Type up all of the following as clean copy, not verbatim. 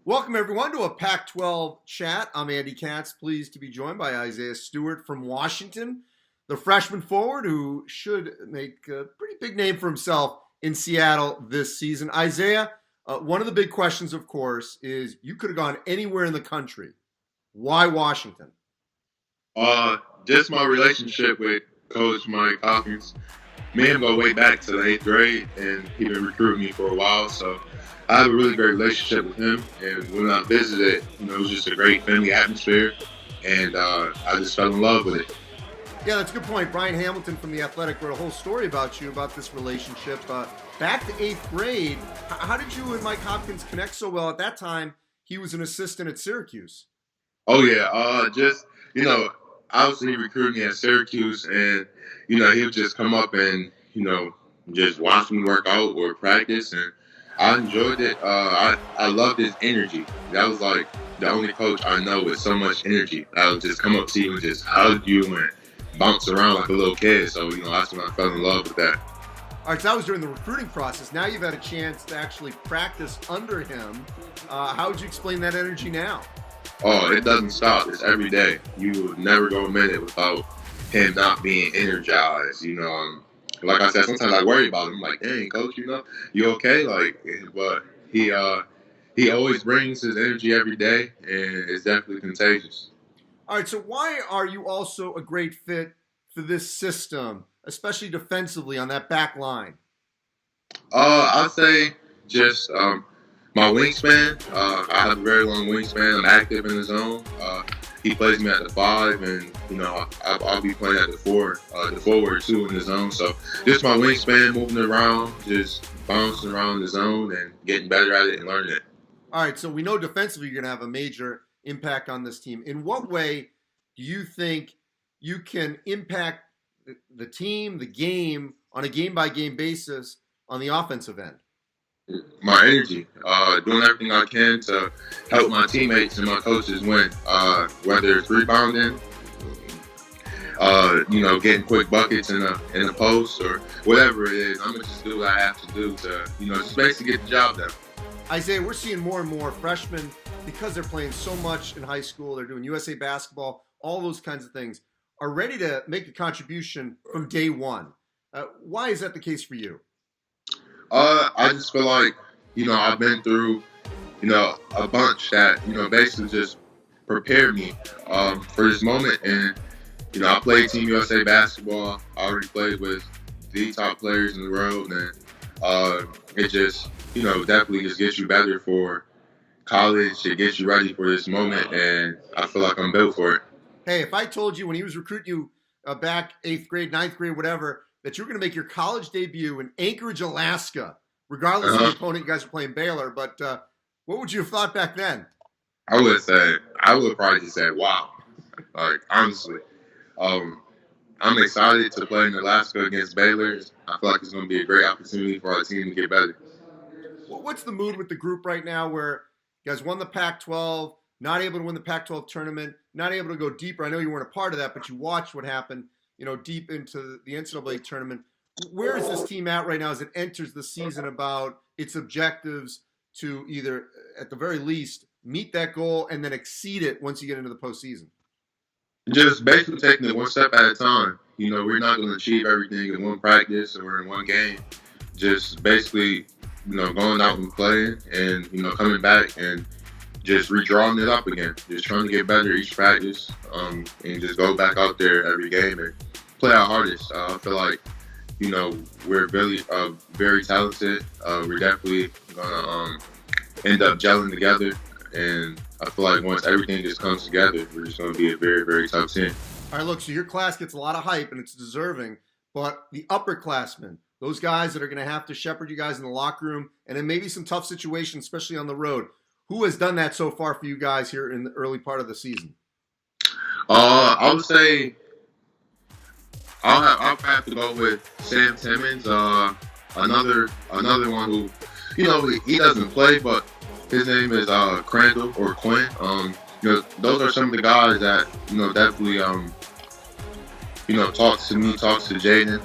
Welcome, everyone, to a Pac-12 chat. I'm Andy Katz, pleased to be joined by Isaiah Stewart from Washington, the freshman forward who should make a pretty big name for himself in Seattle this season. Isaiah, one of the big questions, of course, is you could have gone anywhere in the country. Why Washington? Just my relationship with Coach Mike Hopkins. Me and him go way back to the 8th grade, and he been recruiting me for a while, so I have a really great relationship with him. And when I visited, it was just a great family atmosphere, and I just fell in love with it. Yeah, that's a good point. Brian Hamilton from The Athletic wrote a whole story about you, about this relationship. Back to 8th grade, how did you and Mike Hopkins connect so well? At that time, he was an assistant at Syracuse. Oh yeah, obviously he recruited me at Syracuse, and he would just come up and just watch me work out or practice, and I enjoyed it. I loved his energy. That was like the only coach I know with so much energy. I would just come up to you and just hug you and bounce around like a little kid. So that's when I fell in love with that. All right, so that was during the recruiting process. Now you've had a chance to actually practice under him. How would you explain that energy now? Oh, it doesn't stop. It's every day. You would never go a minute without him not being energized. Like I said, sometimes I worry about him. I'm like, dang, coach, you okay? But he always brings his energy every day, and it's definitely contagious. All right, so why are you also a great fit for this system, especially defensively on that back line? I'd say just my wingspan. I have a very long wingspan. I'm active in the zone. He plays me at the 5, and I'll be playing at the 4, the forward too in the zone. So just my wingspan, moving around, just bouncing around the zone and getting better at it and learning it. All right, so we know defensively you're going to have a major impact on this team. In what way do you think you can impact the team, the game, on a game-by-game basis on the offensive end? My energy, doing everything I can to help my teammates and my coaches win, whether it's rebounding, getting quick buckets in a post or whatever it is. I'm gonna just do what I have to do to, just basically get the job done. Isaiah, we're seeing more and more freshmen, because they're playing so much in high school, they're doing USA basketball, all those kinds of things, are ready to make a contribution from day one. Why is that the case for you? I just feel like, I've been through, a bunch that, basically just prepared me for this moment. And, I played Team USA basketball. I already played with the top players in the world. And it just, definitely just gets you better for college. It gets you ready for this moment. And I feel like I'm built for it. Hey, if I told you when he was recruiting you back 8th grade, 9th grade, whatever, that you're going to make your college debut in Anchorage, Alaska, regardless of the opponent, you guys are playing Baylor. But what would you have thought back then? I would probably just say, wow. Like, honestly, I'm excited to play in Alaska against Baylor. I feel like it's going to be a great opportunity for our team to get better. Well, what's the mood with the group right now where you guys won the Pac-12, not able to win the Pac-12 tournament, not able to go deeper? I know you weren't a part of that, but you watched what happened, deep into the NCAA tournament. Where is this team at right now as it enters the season about its objectives to either, at the very least, meet that goal and then exceed it once you get into the postseason? Just basically taking it one step at a time. We're not going to achieve everything in one practice or in one game. Just basically, going out and playing and, coming back and just redrawing it up again. Just trying to get better each practice and just go back out there every game and play our hardest. I feel like, we're really very talented. We're definitely going to end up gelling together. And I feel like once everything just comes together, we're just going to be a very, very tough team. All right, look, so your class gets a lot of hype, and it's deserving. But the upperclassmen, those guys that are going to have to shepherd you guys in the locker room, and then maybe some tough situations, especially on the road, who has done that so far for you guys here in the early part of the season? I would say I'll have to go with Sam Timmons, another one who, he doesn't play, but his name is Crandall or Quinn. Those are some of the guys that definitely talks to me, talks to Jaden,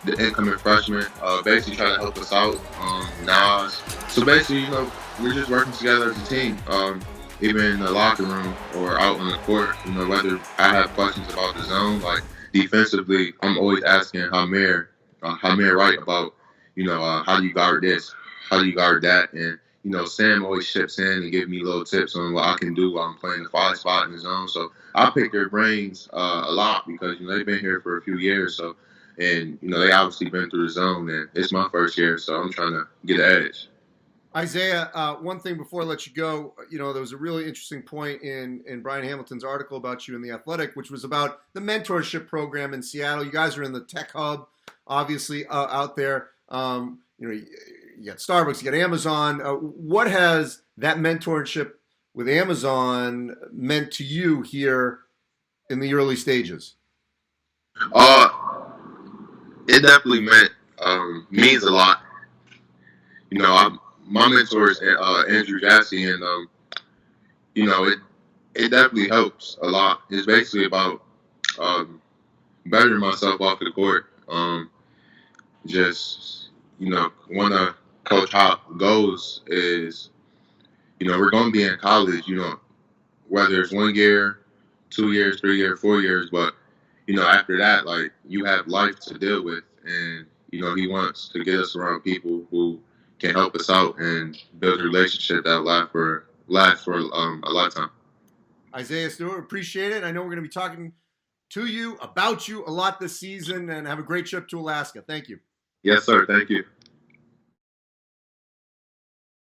the incoming freshman, basically trying to help us out. Nas. So basically, we're just working together as a team. Even in the locker room or out on the court, whether I have questions about the zone, like defensively, I'm always asking Hamir Wright about, how do you guard this? How do you guard that? And, Sam always chips in and give me little tips on what I can do while I'm playing the 5 spot in the zone. So I pick their brains a lot because, they've been here for a few years. So, and, they obviously been through the zone, and it's my first year, so I'm trying to get an edge. Isaiah, one thing before I let you go, there was a really interesting point in Brian Hamilton's article about you in The Athletic, which was about the mentorship program in Seattle. You guys are in the tech hub, obviously, out there. You got Starbucks, you got Amazon. What has that mentorship with Amazon meant to you here in the early stages? It definitely means a lot. My mentor is Andrew Jassy, and it definitely helps a lot. It's basically about bettering myself off the court. Just one of Coach Hop goals is we're going to be in college. Whether it's 1 year, 2 years, 3 years, 4 years, but after that, like you have life to deal with, and he wants to get us around people who can help us out and build a relationship that last for a lifetime. Isaiah Stewart, appreciate it. I know we're going to be talking to you, about you a lot this season, and have a great trip to Alaska. Thank you. Yes, sir. Thank you.